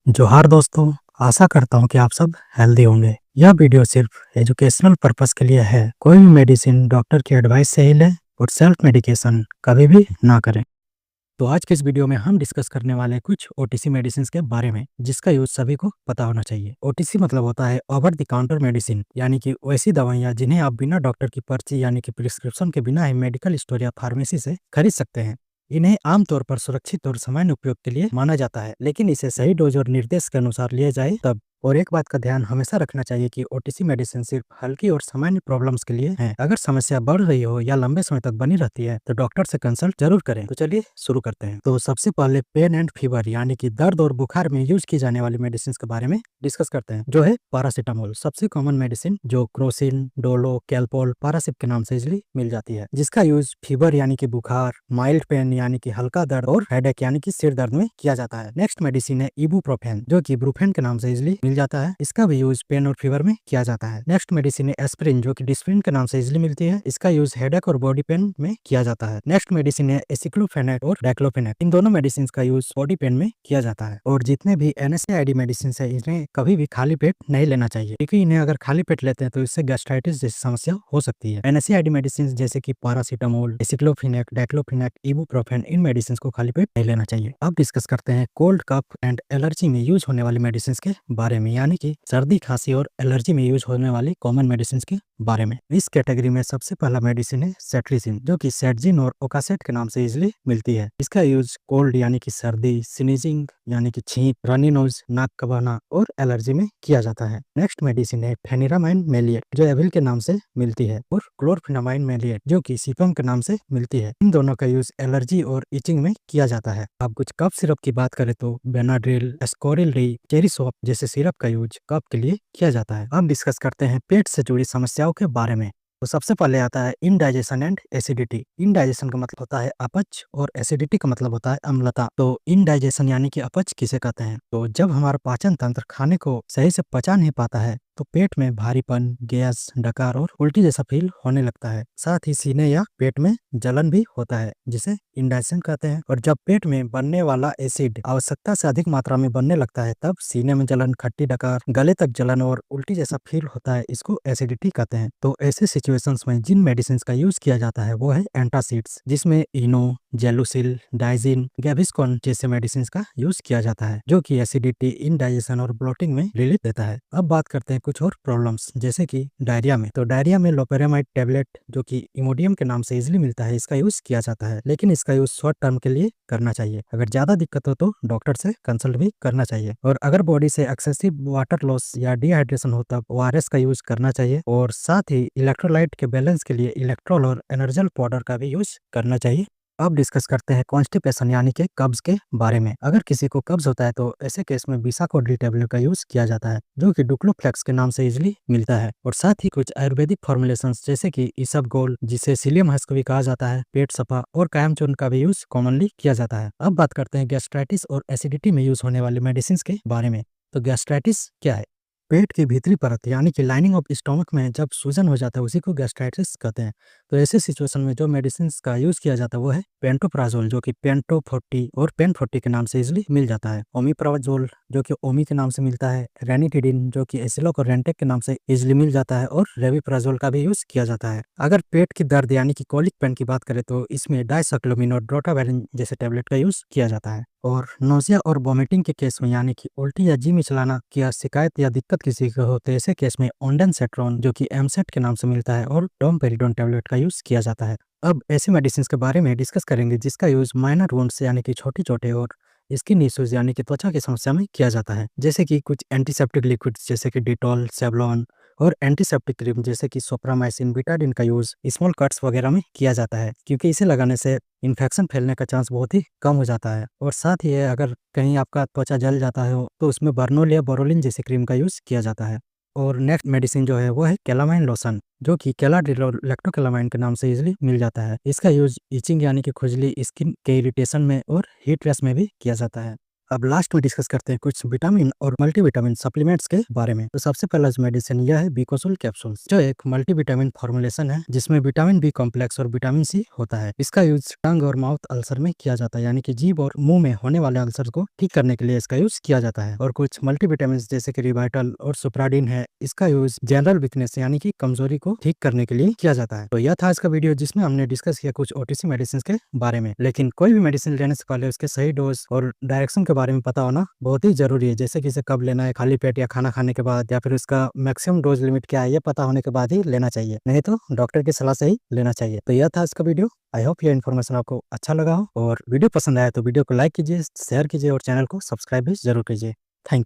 जोहार दोस्तों, आशा करता हूँ कि आप सब हेल्दी होंगे। यह वीडियो सिर्फ एजुकेशनल पर्पस के लिए है। कोई भी मेडिसिन डॉक्टर की एडवाइस से ही लें और सेल्फ मेडिकेशन कभी भी ना करें। तो आज के इस वीडियो में हम डिस्कस करने वाले हैं कुछ ओटीसी मेडिसिन के बारे में, जिसका यूज सभी को पता होना चाहिए। ओटीसी मतलब होता है ओवर द काउंटर मेडिसिन, यानी कि वैसी दवाइयाँ जिन्हें आप बिना डॉक्टर की पर्ची यानी कि प्रिस्क्रिप्शन के बिना ही मेडिकल स्टोर या फार्मेसी से खरीद सकते हैं। इन्हें आमतौर पर सुरक्षित और सामान्य उपयोग के लिए माना जाता है, लेकिन इसे सही डोज और निर्देश के अनुसार लिया जाए तब। और एक बात का ध्यान हमेशा रखना चाहिए कि ओटीसी मेडिसिन सिर्फ हल्की और सामान्य प्रॉब्लम्स के लिए है। अगर समस्या बढ़ रही हो या लंबे समय तक बनी रहती है तो डॉक्टर से कंसल्ट जरूर करें। तो चलिए शुरू करते हैं। तो सबसे पहले पेन एंड फीवर यानी कि दर्द और बुखार में यूज की जाने वाली मेडिसिन के बारे में डिस्कस करते हैं, जो है पैरासीटामोल। सबसे कॉमन मेडिसिन जो क्रोसिन, डोलो, कैल्पोल, पारासिप के नाम से इजिली मिल जाती है, जिसका यूज फीवर यानी कि बुखार, माइल्ड पेन यानी कि हल्का दर्द और हेडेक यानी कि सिर दर्द में किया जाता है। नेक्स्ट मेडिसिन है इबुप्रोफेन, जो कि ब्रूफेन के नाम से इजिली मिल जाता है। इसका भी यूज पेन और फीवर में किया जाता है। नेक्स्ट मेडिसिन है एस्पिरिन, जो कि डिस्प्रिन के नाम से इजिली मिलती है। इसका यूज हेडेक और बॉडी पेन में किया जाता है। नेक्स्ट मेडिसिन है एसिक्लोफेनेक और डाइक्लोफेनेक। इन दोनों मेडिसिन का यूज बॉडी पेन में किया जाता है। और जितने भी NSAID मेडिसिन है, इन्हें कभी भी खाली पेट नहीं लेना चाहिए, क्योंकि इन्हें अगर खाली पेट लेते हैं तो इससे गैस्ट्राइटिस जैसी समस्या हो सकती है। NSAID मेडिसिन जैसे कि पैरासीटामोल, एसिक्लोफेनेक, डाइक्लोफेनेक, इबुप्रोफेन, इन मेडिसिन को खाली पेट नहीं लेना चाहिए। अब डिस्कस करते हैं कोल्ड, कफ एंड एलर्जी में यूज होने वाली मेडिसिन के बारे में, यानी कि सर्दी, खांसी और एलर्जी में यूज होने वाली कॉमन मेडिसिन के बारे में। इस कैटेगरी में सबसे पहला मेडिसिन है सेट्रिसिन, जो कि सेटजिन और ओकासेट के नाम से इजिली मिलती है। इसका यूज कोल्ड यानी कि सर्दी, स्नीजिंग यानी कि छींक, रनी नोज नाक का बहना और एलर्जी में किया जाता है। नेक्स्ट मेडिसिन है फेनिरामाइन मेलिएट, जो एविल के नाम से मिलती है, और क्लोरफेनामाइन मेलिएट, जो कि सीपम के नाम से मिलती है। इन दोनों का यूज एलर्जी और इचिंग में किया जाता है। अब कुछ कफ सिरप की बात करें तो बेनाड्रिल, एस्कोरिल डी, चेरिसोप जैसे सिरप का यूज कफ के लिए किया जाता है। अब डिस्कस करते हैं पेट से जुड़ी समस्याओं के बारे में। तो सबसे पहले आता है इनडाइजेशन एंड एसिडिटी। इनडाइजेशन का मतलब होता है अपच और एसिडिटी का मतलब होता है अम्लता। तो इनडाइजेशन यानी कि अपच किसे कहते हैं? तो जब हमारा पाचन तंत्र खाने को सही से पचा नहीं पाता है तो पेट में भारीपन, गैस, डकार और उल्टी जैसा फील होने लगता है। साथ ही सीने या पेट में जलन भी होता है, जिसे इंडाइजेशन कहते हैं। और जब पेट में बनने वाला एसिड आवश्यकता से अधिक मात्रा में बनने लगता है तब सीने में जलन, खट्टी डकार, गले तक जलन और उल्टी जैसा फील होता है। इसको एसिडिटी कहते हैं। तो ऐसे सिचुएशंस में जिन मेडिसिन का यूज किया जाता है वो है एंटासिड्स, जिसमें इनो, जेलुसिल, डाइजिन, गैविस्कॉन जैसे मेडिसिन का यूज किया जाता है, जो कि एसिडिटी, इंडाइजेशन और ब्लोटिंग में रिलीफ देता है। अब बात करते हैं कुछ और प्रॉब्लम्स, जैसे कि डायरिया में। तो डायरिया में लोपेरामाइड टेबलेट, जो कि इमोडियम के नाम से इजिली मिलता है, इसका यूज किया जाता है, लेकिन इसका यूज शॉर्ट टर्म के लिए करना चाहिए। अगर ज्यादा दिक्कत हो तो डॉक्टर से कंसल्ट भी करना चाहिए। और अगर बॉडी से एक्सेसिव वाटर लॉस या डिहाइड्रेशन हो तब ORS का यूज करना चाहिए। और साथ ही इलेक्ट्रोलाइट के बैलेंस के लिए इलेक्ट्रॉल और एनर्जल पाउडर का भी यूज करना चाहिए। अब डिस्कस करते हैं कॉन्स्टिपेशन यानी कि कब्ज के बारे में। अगर किसी को कब्ज होता है तो ऐसे केस में बिसाकोड टेबलेट का यूज किया जाता है, जो कि डुक्लोफ्लेक्स के नाम से इजिली मिलता है। और साथ ही कुछ आयुर्वेदिक फॉर्मुलेशंस जैसे कि इसबगोल, जिसे सीलियम हस्क भी कहा जाता है, पेट सफा और कायम चूर्ण का भी यूज कॉमनली किया जाता है। अब बात करते हैं गैस्ट्राइटिस और एसिडिटी में यूज होने वाले मेडिसिन के बारे में। तो गैस्ट्राइटिस क्या है? पेट की भीतरी परत यानी कि लाइनिंग ऑफ स्टोमक में जब सूजन हो जाता है उसी को गैस्ट्राइटिस कहते हैं। तो ऐसे सिचुएशन में जो मेडिसिन का यूज किया जाता है वो है पेंटोप्राजोल, जो कि पेंटो 40 और पेन 40 के नाम से इजिली मिल जाता है। ओमिप्राजोल, जो कि ओमी के नाम से मिलता है। रेनिटिडिन, जो कि एसिलोक और रेंटेक के नाम से इजिली मिल जाता है। और रेविप्राजोल का भी यूज किया जाता है। अगर पेट की दर्द यानी कि कॉलिक पेन की बात करें तो इसमें डाइसाइक्लोमिन और ड्रोटावेलिन जैसे टेबलेट का यूज किया जाता है। और नोजिया और वॉमिटिंग के केस में यानी कि उल्टी या जी मिचलाना की शिकायत या दिक्कत किसी को हो तो ऐसे केस में ओंडेनसेट्रॉन, जो कि एमसेट के नाम से मिलता है, और डोमपेरिडोन टेबलेट का यूज किया जाता है। अब ऐसे मेडिसिन के बारे में डिस्कस करेंगे जिसका यूज माइनर वुंड्स यानी कि छोटे छोटे और स्किन इश्यूज यानी कि त्वचा की समस्या में किया जाता है, जैसे कि कुछ एंटीसेप्टिक लिक्विड्स जैसे कि डिटॉल, सेवलॉन, और एंटीसेप्टिक क्रीम जैसे कि सोप्रामाइसिन, बीटाडिन का यूज स्मॉल कट्स वगैरह में किया जाता है, क्योंकि इसे लगाने से इन्फेक्शन फैलने का चांस बहुत ही कम हो जाता है। और साथ ही अगर कहीं आपका त्वचा जल जाता है तो उसमें बर्नोल या बोरोलिन जैसी क्रीम का यूज किया जाता है। और नेक्स्ट मेडिसिन जो है वो है कैलामाइन लोशन, जो कि कैलाडिलोल लैक्टोकैलामाइन के नाम से इजिली मिल जाता है। इसका यूज इचिंग यानी कि खुजली, स्किन के इरिटेशन में और हीट रैश में भी किया जाता है। अब लास्ट में डिस्कस करते हैं कुछ विटामिन और मल्टीविटामिन सप्लीमेंट्स के बारे में। तो सबसे पहला जो मेडिसिन यह है बिकोसुल कैप्सूल्स, जो एक मल्टीविटामिन फॉर्मुलेशन है जिसमें विटामिन बी कॉम्प्लेक्स और विटामिन सी होता है। इसका यूज टंग और माउथ अल्सर में किया जाता है, यानी कि जीभ और मुंह में होने वाले अल्सर को ठीक करने के लिए इसका यूज किया जाता है। और कुछ मल्टीविटामिन जैसे कि रिवाइटल और सुप्राडिन है, इसका यूज जनरल वीकनेस यानी कि कमजोरी को ठीक करने के लिए किया जाता है। तो यह था इसका वीडियो जिसमें हमने डिस्कस किया कुछ ओटीसी मेडिसिन के बारे में। लेकिन कोई भी मेडिसिन लेने से पहले उसके सही डोज और डायरेक्शन के बारे में पता होना बहुत ही जरूरी है, जैसे कि इसे कब लेना है, खाली पेट या खाना खाने के बाद, या फिर उसका मैक्सिमम डोज लिमिट क्या है, ये पता होने के बाद ही लेना चाहिए, नहीं तो डॉक्टर की सलाह से ही लेना चाहिए। तो यह था इसका वीडियो। आई होप यह इन्फॉर्मेशन आपको अच्छा लगा हो, और वीडियो पसंद आया तो वीडियो को लाइक कीजिए, शेयर कीजिए और चैनल को सब्सक्राइब भी जरूर कीजिए। Thank you.